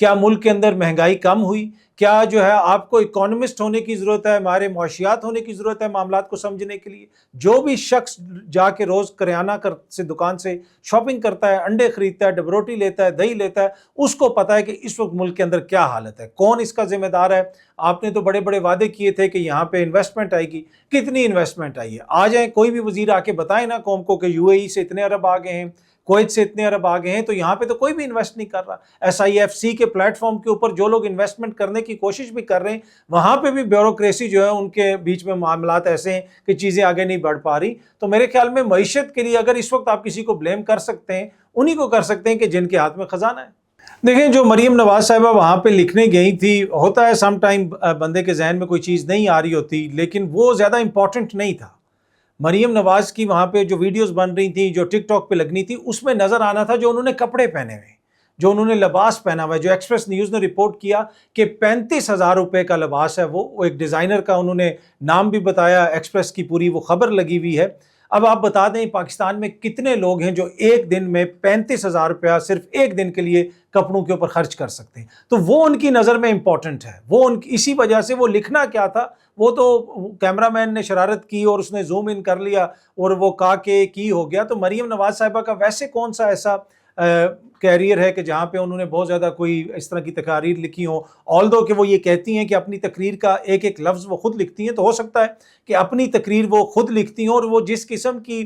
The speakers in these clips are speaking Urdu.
کیا ملک کے اندر مہنگائی کم ہوئی؟ کیا جو ہے آپ کو اکانومسٹ ہونے کی ضرورت ہے، ہمارے معاشیات ہونے کی ضرورت ہے معاملات کو سمجھنے کے لیے؟ جو بھی شخص جا کے روز کریانہ سے دکان سے شاپنگ کرتا ہے، انڈے خریدتا ہے، ڈب روٹی لیتا ہے، دہی لیتا ہے، اس کو پتا ہے کہ اس وقت ملک کے اندر کیا حالت ہے، کون اس کا ذمہ دار ہے۔ آپ نے تو بڑے بڑے وعدے کیے تھے کہ یہاں پہ انویسٹمنٹ آئے گی، کتنی انویسٹمنٹ آئی ہے؟ آ جائیں کوئی بھی وزیر آ کے بتائیں نا قوم کو کہ یو اے ای سے اتنے ارب آ گئے ہیں، کویت سے اتنے ارب آ گئے ہیں، تو یہاں پہ تو کوئی بھی انویسٹ نہیں کر رہا۔ ایس آئی ایف سی کے پلیٹ فارم کے اوپر جو لوگ انویسٹمنٹ کرنے کی کوشش بھی کر رہے ہیں، وہاں پہ بھی بیوروکریسی جو ہے ان کے بیچ میں معاملات ایسے ہیں کہ چیزیں آگے نہیں بڑھ پا رہی۔ تو میرے خیال میں معیشت کے لیے اگر اس وقت آپ کسی کو بلیم کر سکتے ہیں، انہی کو کر سکتے ہیں کہ جن کے ہاتھ میں خزانہ ہے۔ دیکھیں جو مریم نواز صاحبہ وہاں پہ لکھنے گئی تھی، ہوتا ہے سم ٹائم بندے کے ذہن میں کوئی چیز نہیں آ رہی ہوتی، لیکن وہ زیادہ امپورٹنٹ نہیں تھا۔ مریم نواز کی وہاں پہ جو ویڈیوز بن رہی تھیں، جو ٹک ٹاک پہ لگنی تھی، اس میں نظر آنا تھا جو انہوں نے کپڑے پہنے ہوئے، جو انہوں نے لباس پہنا ہوا ہے۔ جو ایکسپریس نیوز نے رپورٹ کیا کہ 35,000 روپے کا لباس ہے، وہ ایک ڈیزائنر کا انہوں نے نام بھی بتایا، ایکسپریس کی پوری وہ خبر لگی ہوئی ہے۔ اب آپ بتا دیں پاکستان میں کتنے لوگ ہیں جو ایک دن میں 35,000 روپیہ صرف ایک دن کے لیے کپڑوں کے اوپر خرچ کر سکتے ہیں؟ تو وہ ان کی نظر میں امپورٹنٹ ہے، وہ اسی وجہ سے وہ لکھنا کیا تھا، وہ تو کیمرہ مین نے شرارت کی اور اس نے زوم ان کر لیا اور وہ کہا کہ کی ہو گیا۔ تو مریم نواز صاحبہ کا ویسے کون سا ایسا کیریئر ہے کہ جہاں پہ انہوں نے بہت زیادہ کوئی اس طرح کی تقاریر لکھی ہوں، آلدو کہ وہ یہ کہتی ہیں کہ اپنی تقریر کا ایک ایک لفظ وہ خود لکھتی ہیں، تو ہو سکتا ہے کہ اپنی تقریر وہ خود لکھتی ہیں اور وہ جس قسم کی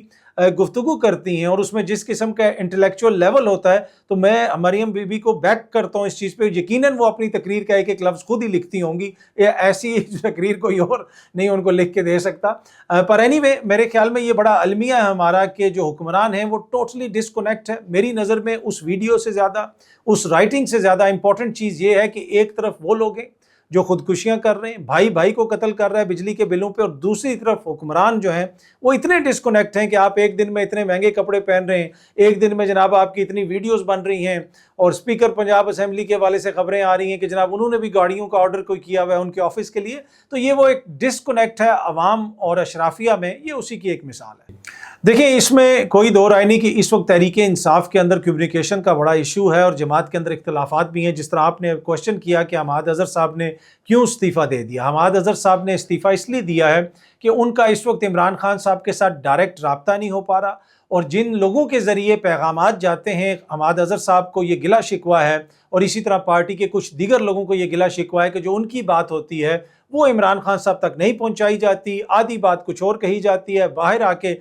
گفتگو کرتی ہیں اور اس میں جس قسم کا انٹلیکچوئل لیول ہوتا ہے، تو میں مریم بی بی کو بیک کرتا ہوں اس چیز پہ، یقیناً وہ اپنی تقریر کا ایک ایک لفظ خود ہی لکھتی ہوں گی، ایسی تقریر کوئی اور نہیں ان کو لکھ کے دے سکتا۔ پر اینی وے میرے خیال میں یہ بڑا المیہ ہے ہمارا کہ جو حکمران ہیں وہ ٹوٹلی ڈسکنیکٹ ہے۔ میری نظر میں اس ویڈیو سے زیادہ، اس رائٹنگ سے زیادہ امپورٹنٹ چیز یہ ہے کہ ایک طرف وہ لوگ ہیں جو خودکشیاں کر رہے ہیں، بھائی بھائی کو قتل کر رہا ہے بجلی کے بلوں پہ، اور دوسری طرف حکمران جو ہیں وہ اتنے ڈسکنیکٹ ہیں کہ آپ ایک دن میں اتنے مہنگے کپڑے پہن رہے ہیں، ایک دن میں جناب آپ کی اتنی ویڈیوز بن رہی ہیں، اور اسپیکر پنجاب اسمبلی کے حوالے سے خبریں آ رہی ہیں کہ جناب انہوں نے بھی گاڑیوں کا آرڈر کوئی کیا ہوا ہے ان کے آفس کے لیے۔ تو یہ وہ ایک ڈسکنیکٹ ہے عوام اور اشرافیہ میں، یہ اسی کی ایک مثال ہے۔ دیکھیں اس میں کوئی دو رائے نہیں کہ اس وقت تحریک انصاف کے اندر کمیونیکیشن کا بڑا ایشو ہے اور جماعت کے اندر اختلافات بھی ہیں۔ جس طرح آپ نے کوشچن کیا کہ حماد اظہر صاحب نے کیوں استعفیٰ دے دیا، حماد اظہر صاحب نے استعفیٰ اس لیے دیا ہے کہ ان کا اس وقت عمران خان صاحب کے ساتھ ڈائریکٹ رابطہ نہیں ہو پا رہا، اور جن لوگوں کے ذریعے پیغامات جاتے ہیں، حماد اظہر صاحب کو یہ گلہ شکوہ ہے اور اسی طرح پارٹی کے کچھ دیگر لوگوں کو یہ گلہ شکوہ ہے کہ جو ان کی بات ہوتی ہے وہ عمران خان صاحب تک نہیں پہنچائی جاتی، آدھی بات کچھ اور کہی جاتی ہے، باہر آ کے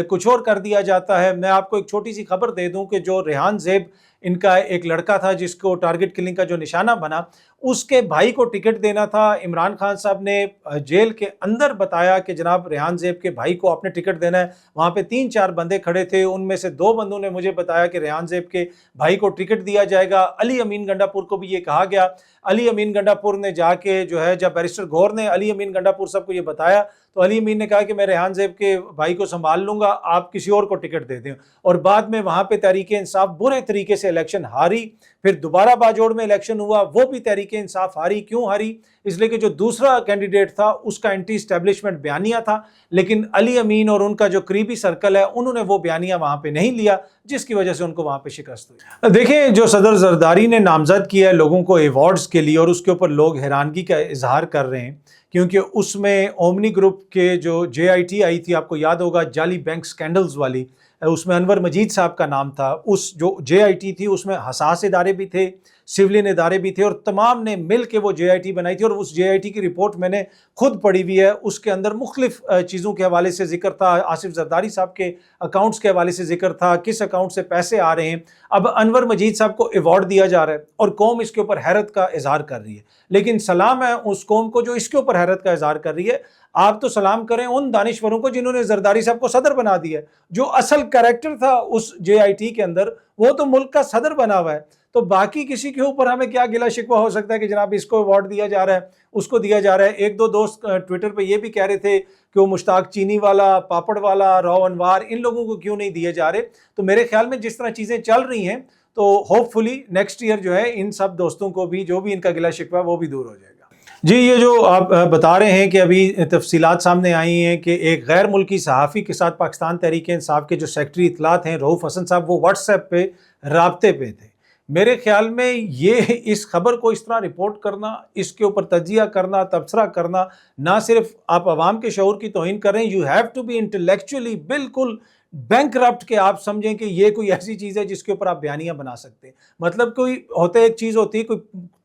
کچھ اور کر دیا جاتا ہے۔ میں آپ کو ایک چھوٹی سی خبر دے دوں کہ جو ریحان زیب ان کا ایک لڑکا تھا جس کو ٹارگٹ کلنگ کا جو نشانہ بنا، اس کے بھائی کو ٹکٹ دینا تھا، عمران خان صاحب نے جیل کے اندر بتایا کہ جناب ریحان زیب کے بھائی کو آپ نے ٹکٹ دینا ہے۔ وہاں پہ 3-4 بندے کھڑے تھے، ان میں سے 2 بندوں نے مجھے بتایا کہ ریحان زیب کے بھائی کو ٹکٹ دیا جائے گا۔ علی امین گنڈا پور کو بھی یہ کہا گیا۔ علی امین گنڈا پور نے جا کے جو ہے، جب بیرسٹر گور نے علی امین گنڈا پور صاحب کو یہ بتایا تو علی امین نے کہا کہ میں ریحان زیب کے بھائی کو سنبھال لوں گا، آپ کسی اور کو ٹکٹ دے دیں، اور بعد میں وہاں پہ تحریک انصاف برے طریقے سے الیکشن ہاری۔ پھر دوبارہ باجوڑ میں الیکشن ہوا، وہ بھی تحریک انصاف ہاری۔ کیوں ہاری؟ اس لیے کہ جو دوسرا کینڈیڈیٹ تھا اس کا اینٹی اسٹیبلشمنٹ بیانیہ تھا، لیکن علی امین اور ان کا جو قریبی سرکل ہے انہوں نے وہ بیانیہ وہاں پہ نہیں لیا، جس کی وجہ سے ان کو وہاں پہ شکست ہوئی۔ دیکھیں جو صدر زرداری نے نامزد کیا ہے لوگوں کو ایوارڈز کے لیے، اور اس کے اوپر لوگ حیرانگی کا اظہار کر رہے ہیں کیونکہ اس میں اومنی گروپ کے جو جے آئی ٹی آئی تھی، آپ کو یاد ہوگا جعلی بینک سکینڈلز والی، اس میں انور مجید صاحب کا نام تھا۔ اس جو جے آئی ٹی تھی اس میں حساس ادارے بھی تھے، سولین ادارے بھی تھے، اور تمام نے مل کے وہ جے آئی ٹی بنائی تھی، اور اس جے آئی ٹی کی رپورٹ میں نے خود پڑھی ہوئی ہے۔ اس کے اندر مختلف چیزوں کے حوالے سے ذکر تھا، آصف زرداری صاحب کے اکاؤنٹس کے حوالے سے ذکر تھا، کس اکاؤنٹ سے پیسے آ رہے ہیں۔ اب انور مجید صاحب کو ایوارڈ دیا جا رہا ہے اور قوم اس کے اوپر حیرت کا اظہار کر رہی ہے، لیکن سلام ہے اس قوم کو جو اس کے اوپر حیرت کا اظہار کر رہی ہے۔ آپ تو سلام کریں ان دانشوروں کو جنہوں نے زرداری صاحب کو صدر بنا دیا ہے۔ جو اصل کریکٹر تھا اس جے آئی ٹی کے اندر وہ تو ملک کا صدر بنا ہوا ہے، تو باقی کسی کے اوپر ہمیں کیا گلہ شکوہ ہو سکتا ہے کہ جناب اس کو ایوارڈ دیا جا رہا ہے، اس کو دیا جا رہا ہے۔ ایک دو دوست ٹویٹر پہ یہ بھی کہہ رہے تھے کہ وہ مشتاق چینی والا، پاپڑ والا، راؤ انوار، ان لوگوں کو کیوں نہیں دیے جا رہے۔ تو میرے خیال میں جس طرح چیزیں چل رہی ہیں تو ہوپ فلی نیکسٹ ایئر جو ہے ان سب دوستوں کو بھی جو بھی ان کا گلہ شکوہ وہ بھی دور ہو جائے گا۔ جی یہ جو آپ بتا رہے ہیں کہ ابھی تفصیلات سامنے آئی ہیں کہ ایک غیر ملکی صحافی کے ساتھ پاکستان تحریک انصاف کے جو سیکرٹری اطلاعات ہیں رؤوف حسن صاحب، وہ واٹس ایپ پہ رابطے پہ تھے۔ میرے خیال میں یہ اس خبر کو اس طرح رپورٹ کرنا، اس کے اوپر تجزیہ کرنا، تبصرہ کرنا، نہ صرف آپ عوام کے شعور کی توہین کر رہے ہیں، you have to be intellectually بالکل بینکرپٹ کہ آپ سمجھیں کہ یہ کوئی ایسی چیز ہے جس کے اوپر آپ بیانیاں بنا سکتے ہیں. مطلب کوئی ہوتا ہے، ایک چیز ہوتی ہے کوئی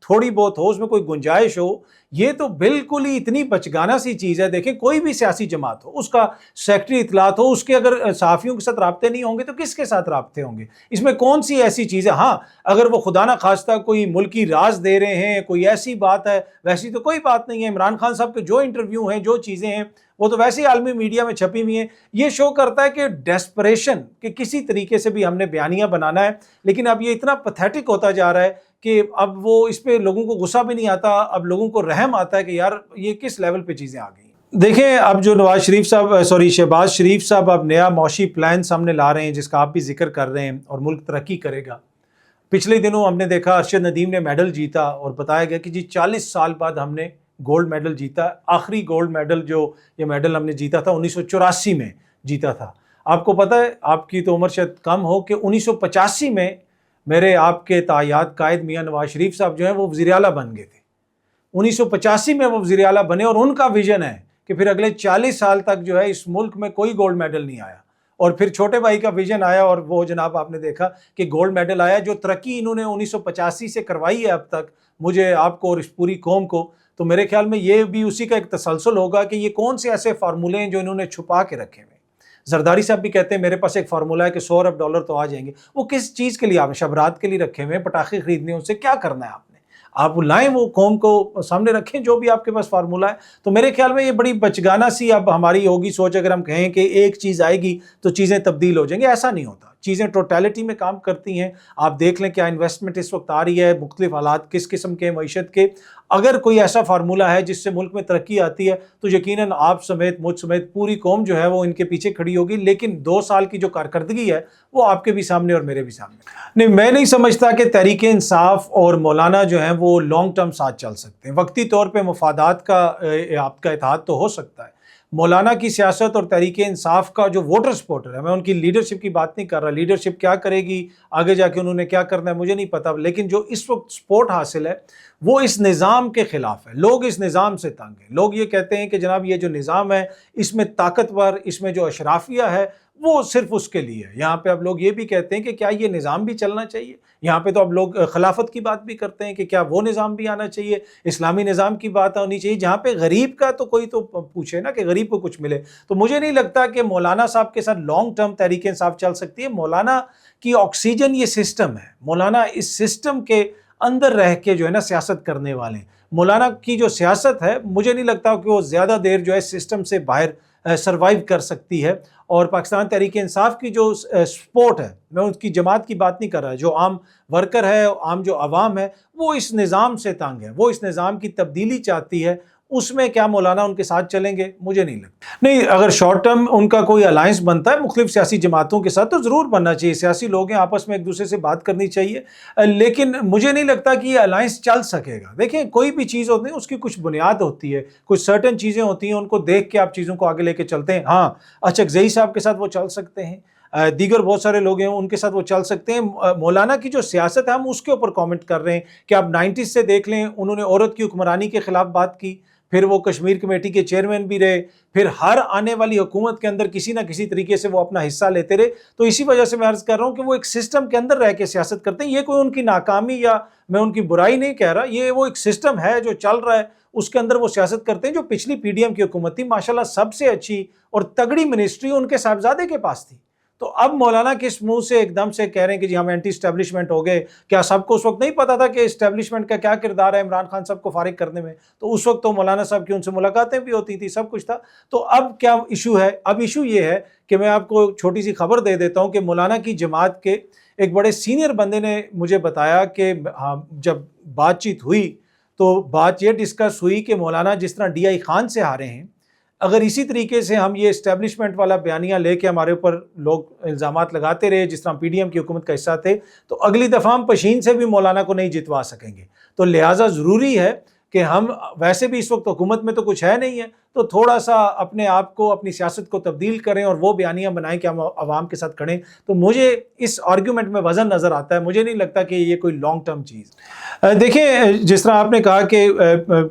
تھوڑی بہت ہو، اس میں کوئی گنجائش ہو، یہ تو بالکل ہی اتنی بچگانہ سی چیز ہے. دیکھیں کوئی بھی سیاسی جماعت ہو، اس کا سیکٹری اطلاعات ہو، اس کے اگر صحافیوں کے ساتھ رابطے نہیں ہوں گے تو کس کے ساتھ رابطے ہوں گے؟ اس میں کون سی ایسی چیز ہے؟ ہاں اگر وہ خدا نہ خواستہ کوئی ملکی راز دے رہے ہیں، کوئی ایسی بات ہے، ویسی تو کوئی بات نہیں ہے. عمران خان صاحب کے جو انٹرویو ہیں، جو چیزیں ہیں، وہ تو ویسے ہی عالمی میڈیا میں چھپی ہوئی ہیں. یہ شو کرتا ہے کہ ڈیسپریشن کہ کسی طریقے سے بھی ہم نے بیانیہ بنانا ہے. لیکن اب یہ اتنا پتھیٹک ہوتا جا رہا ہے کہ اب وہ اس پہ لوگوں کو غصہ بھی نہیں آتا، اب لوگوں کو رحم آتا ہے کہ یار یہ کس لیول پہ چیزیں آ گئی ہیں. دیکھیں اب جو نواز شریف صاحب شہباز شریف صاحب اب نیا معاشی پلان سامنے لا رہے ہیں، جس کا آپ بھی ذکر کر رہے ہیں، اور ملک ترقی کرے گا. پچھلے دنوں ہم نے دیکھا ارشد ندیم نے میڈل جیتا اور بتایا گیا کہ جی 40 سال بعد ہم نے گولڈ میڈل جیتا. آخری گولڈ میڈل جو یہ میڈل ہم نے جیتا تھا 1984 میں جیتا تھا. آپ کو پتہ ہے، آپ کی تو عمر شاید کم ہو، کہ 1985 میں میرے آپ کے تایاد قائد میاں نواز شریف صاحب جو ہیں وہ وزیر اعلیٰ بن گئے تھے. 1985 میں وہ وزیر اعلیٰ بنے، اور ان کا ویژن ہے کہ پھر اگلے 40 سال تک جو ہے اس ملک میں کوئی گولڈ میڈل نہیں آیا. اور پھر چھوٹے بھائی کا ویژن آیا، اور وہ جناب آپ نے دیکھا کہ گولڈ میڈل آیا. جو ترقی انہوں نے 1985 سے کروائی ہے اب تک مجھے، آپ کو اور اس پوری قوم کو، تو میرے خیال میں یہ بھی اسی کا ایک تسلسل ہوگا کہ یہ کون سے ایسے فارمولے ہیں جو انہوں نے چھپا کے رکھے ہوئے. زرداری صاحب بھی کہتے ہیں میرے پاس ایک فارمولہ ہے کہ $100 ارب تو آ جائیں گے. وہ کس چیز کے لیے؟ آپ نے شبرات کے لیے رکھے ہوئے ہیں، پٹاخے خریدنے، ان سے کیا کرنا ہے آپ نے؟ آپ لائیں وہ قوم کو سامنے رکھیں جو بھی آپ کے پاس فارمولہ ہے. تو میرے خیال میں یہ بڑی بچگانہ سی اب ہماری ہوگی سوچ اگر ہم کہیں کہ ایک چیز آئے گی تو چیزیں تبدیل ہو جائیں گے. ایسا نہیں ہوتا، چیزیں ٹوٹیلٹی میں کام کرتی ہیں. آپ دیکھ لیں کیا انویسٹمنٹ اس وقت آ رہی ہے، مختلف حالات کس قسم کے معیشت کے. اگر کوئی ایسا فارمولہ ہے جس سے ملک میں ترقی آتی ہے تو یقیناً آپ سمیت مجھ سمیت پوری قوم جو ہے وہ ان کے پیچھے کھڑی ہوگی. لیکن 2 سال کی جو کارکردگی ہے وہ آپ کے بھی سامنے اور میرے بھی سامنے. نہیں، میں نہیں سمجھتا کہ تحریک انصاف اور مولانا جو ہیں وہ لانگ ٹرم ساتھ چل سکتے ہیں. وقتی طور پہ مفادات کا آپ کا اتحاد تو ہو سکتا ہے. مولانا کی سیاست اور تحریک انصاف کا جو ووٹر سپورٹر ہے، میں ان کی لیڈرشپ کی بات نہیں کر رہا. لیڈرشپ کیا کرے گی آگے جا کے، انہوں نے کیا کرنا ہے مجھے نہیں پتا. لیکن جو اس وقت سپورٹ حاصل ہے وہ اس نظام کے خلاف ہے. لوگ اس نظام سے تنگ ہیں. لوگ یہ کہتے ہیں کہ جناب یہ جو نظام ہے اس میں طاقتور، اس میں جو اشرافیہ ہے وہ صرف اس کے لیے ہے. یہاں پہ اب لوگ یہ بھی کہتے ہیں کہ کیا یہ نظام بھی چلنا چاہیے. یہاں پہ تو اب لوگ خلافت کی بات بھی کرتے ہیں کہ کیا وہ نظام بھی آنا چاہیے، اسلامی نظام کی بات ہونی چاہیے جہاں پہ غریب کا تو کوئی تو پوچھے نا کہ غریب کو کچھ ملے. تو مجھے نہیں لگتا کہ مولانا صاحب کے ساتھ لانگ ٹرم تحریک انصاف چل سکتی ہے. مولانا کی آکسیجن یہ سسٹم ہے. مولانا اس سسٹم کے اندر رہ کے جو ہے نا سیاست کرنے والے ہیں. مولانا کی جو سیاست ہے مجھے نہیں لگتا کہ وہ زیادہ دیر جو ہے سسٹم سے باہر سروائیو کر سکتی ہے. اور پاکستان تحریک انصاف کی جو سپورٹ ہے، میں اس کی جماعت کی بات نہیں کر رہا، جو عام ورکر ہے، عام جو عوام ہے، وہ اس نظام سے تنگ ہے، وہ اس نظام کی تبدیلی چاہتی ہے. اس میں کیا مولانا ان کے ساتھ چلیں گے؟ مجھے نہیں لگتا. نہیں، اگر شارٹ ٹرم ان کا کوئی الائنس بنتا ہے مختلف سیاسی جماعتوں کے ساتھ تو ضرور بننا چاہیے. سیاسی لوگ ہیں، آپس میں ایک دوسرے سے بات کرنی چاہیے. لیکن مجھے نہیں لگتا کہ یہ الائنس چل سکے گا. دیکھیں کوئی بھی چیز ہوتی ہے اس کی کچھ بنیاد ہوتی ہے، کچھ سرٹن چیزیں ہوتی ہیں، ان کو دیکھ کے آپ چیزوں کو آگے لے کے چلتے ہیں. ہاں اچکزئی صاحب کے ساتھ وہ چل سکتے ہیں، دیگر بہت سارے لوگ ہیں ان کے ساتھ وہ چل سکتے ہیں. مولانا کی جو سیاست ہے ہم اس کے اوپر کامنٹ کر رہے ہیں کہ آپ 90s سے دیکھ لیں، انہوں نے عورت کی حکمرانی کے خلاف بات کی، پھر وہ کشمیر کمیٹی کے چیئرمین بھی رہے، پھر ہر آنے والی حکومت کے اندر کسی نہ کسی طریقے سے وہ اپنا حصہ لیتے رہے. تو اسی وجہ سے میں عرض کر رہا ہوں کہ وہ ایک سسٹم کے اندر رہ کے سیاست کرتے ہیں. یہ کوئی ان کی ناکامی یا میں ان کی برائی نہیں کہہ رہا، یہ وہ ایک سسٹم ہے جو چل رہا ہے، اس کے اندر وہ سیاست کرتے ہیں. جو پچھلی پی ڈی ایم کی حکومت تھی ماشاءاللہ سب سے اچھی اور تگڑی منسٹری ان کے صاحبزادے کے پاس تھی. تو اب مولانا کس منہ سے ایک دم سے کہہ رہے ہیں کہ جی ہم اینٹی اسٹیبلشمنٹ ہو گئے؟ کیا سب کو اس وقت نہیں پتا تھا کہ اسٹیبلشمنٹ کا کیا کردار ہے عمران خان صاحب کو فارغ کرنے میں؟ تو اس وقت تو مولانا صاحب کی ان سے ملاقاتیں بھی ہوتی تھی، سب کچھ تھا. تو اب کیا ایشو ہے؟ اب ایشو یہ ہے کہ میں آپ کو چھوٹی سی خبر دے دیتا ہوں کہ مولانا کی جماعت کے ایک بڑے سینئر بندے نے مجھے بتایا کہ جب بات چیت ہوئی تو بات یہ ڈسکس ہوئی کہ مولانا جس طرح ڈی آئی خان سے ہارے ہیں، اگر اسی طریقے سے ہم یہ اسٹیبلشمنٹ والا بیانیہ لے کے ہمارے اوپر لوگ الزامات لگاتے رہے جس طرح پی ڈی ایم کی حکومت کا حصہ تھے، تو اگلی دفعہ ہم پشین سے بھی مولانا کو نہیں جتوا سکیں گے. تو لہٰذا ضروری ہے کہ ہم ویسے بھی اس وقت حکومت میں تو کچھ ہے نہیں ہے، تو تھوڑا سا اپنے آپ کو اپنی سیاست کو تبدیل کریں اور وہ بیانیاں بنائیں کہ ہم عوام کے ساتھ کھڑیں. تو مجھے اس آرگیومنٹ میں وزن نظر آتا ہے. مجھے نہیں لگتا کہ یہ کوئی لانگ ٹرم چیز. دیکھیں جس طرح آپ نے کہا کہ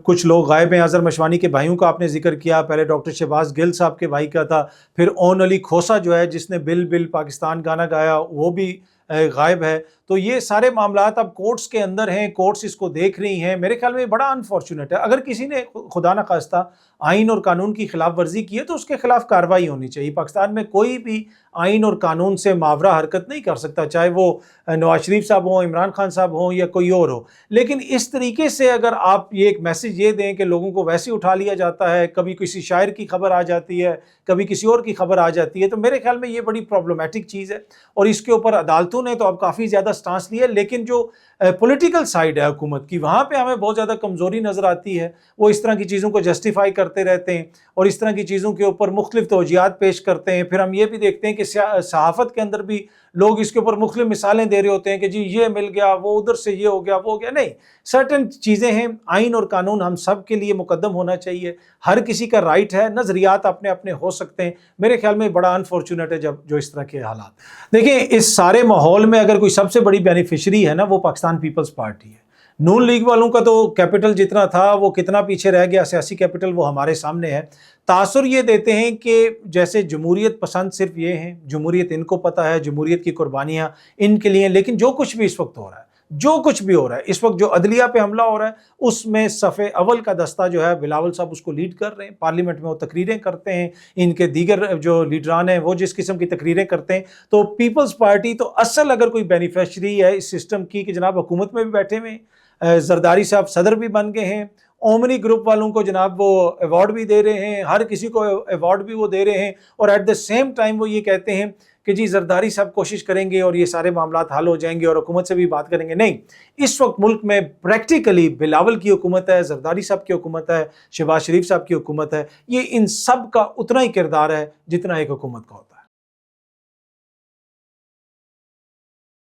کچھ لوگ غائب ہیں، اظہر مشوانی کے بھائیوں کا آپ نے ذکر کیا، پہلے ڈاکٹر شہباز گل صاحب کے بھائی کا تھا، پھر اون علی کھوسا جو ہے جس نے بل پاکستان گانا گایا وہ بھی غائب ہے. تو یہ سارے معاملات اب کورٹس کے اندر ہیں، کورٹس اس کو دیکھ رہی ہیں. میرے خیال میں بڑا انفارچونیٹ ہے. اگر کسی نے خدا نخواستہ آئین اور قانون کی خلاف ورزی کی ہے تو اس کے خلاف کارروائی ہونی چاہیے. پاکستان میں کوئی بھی آئین اور قانون سے ماورا حرکت نہیں کر سکتا، چاہے وہ نواز شریف صاحب ہوں، عمران خان صاحب ہوں یا کوئی اور ہو. لیکن اس طریقے سے اگر آپ یہ ایک میسج یہ دیں کہ لوگوں کو ویسے اٹھا لیا جاتا ہے، کبھی کسی شاعر کی خبر آ جاتی ہے، کبھی کسی اور کی خبر آ جاتی ہے، تو میرے خیال میں یہ بڑی پرابلمٹک چیز ہے. اور اس کے اوپر عدالتوں نے تو اب کافی زیادہ سٹانس لیا، لیکن جو پولیٹیکل سائیڈ ہے حکومت کی، وہاں پہ ہمیں بہت زیادہ کمزوری نظر آتی ہے. وہ اس طرح کی چیزوں کو جسٹیفائی کرتے رہتے ہیں اور اس طرح کی چیزوں کے اوپر مختلف توجیہات پیش کرتے ہیں. پھر ہم یہ بھی دیکھتے ہیں کہ صحافت کے اندر بھی لوگ اس کے اوپر مختلف مثالیں دے رہے ہوتے ہیں کہ جی یہ مل گیا، وہ ادھر سے یہ ہو گیا، وہ ہو گیا. نہیں، سرٹن چیزیں ہیں. آئین اور قانون ہم سب کے لیے مقدم ہونا چاہیے. ہر کسی کا رائٹ ہے، نظریات اپنے اپنے ہو سکتے ہیں. میرے خیال میں بڑا انفارچونیٹ ہے جو اس طرح کے حالات. دیکھیں اس سارے ماحول میں اگر کوئی سب سے بڑی بینیفیشری ہے نا، وہ پاکستان پیپلز پارٹی ہے. نون لیگ والوں کا تو کیپٹل جتنا تھا وہ کتنا پیچھے رہ گیا، سیاسی کیپٹل وہ ہمارے سامنے ہے. تاثر یہ دیتے ہیں کہ جیسے جمہوریت پسند صرف یہ ہیں، جمہوریت ان کو پتہ ہے، جمہوریت کی قربانیاں ان کے لیے. لیکن جو کچھ بھی اس وقت ہو رہا ہے، جو کچھ بھی ہو رہا ہے اس وقت، جو عدلیہ پہ حملہ ہو رہا ہے، اس میں صف اول کا دستہ جو ہے بلاول صاحب اس کو لیڈ کر رہے ہیں. پارلیمنٹ میں وہ تقریریں کرتے ہیں، ان کے دیگر جو لیڈران ہیں وہ جس قسم کی تقریریں کرتے ہیں. تو پیپلز پارٹی تو اصل اگر کوئی بینیفیشری ہے اس سسٹم کی کہ جناب حکومت میں بھی بیٹھے ہوئے ہیں، زرداری صاحب صدر بھی بن گئے ہیں، اومنی گروپ والوں کو جناب وہ ایوارڈ بھی دے رہے ہیں، ہر کسی کو ایوارڈ بھی وہ دے رہے ہیں، اور ایٹ دا سیم ٹائم وہ یہ کہتے ہیں کہ جی زرداری صاحب کوشش کریں گے اور یہ سارے معاملات حل ہو جائیں گے اور حکومت سے بھی بات کریں گے. نہیں، اس وقت ملک میں پریکٹیکلی بلاول کی حکومت ہے، زرداری صاحب کی حکومت ہے، شہباز شریف صاحب کی حکومت ہے. یہ ان سب کا اتنا ہی کردار ہے جتنا ایک حکومت کا ہوتا ہے.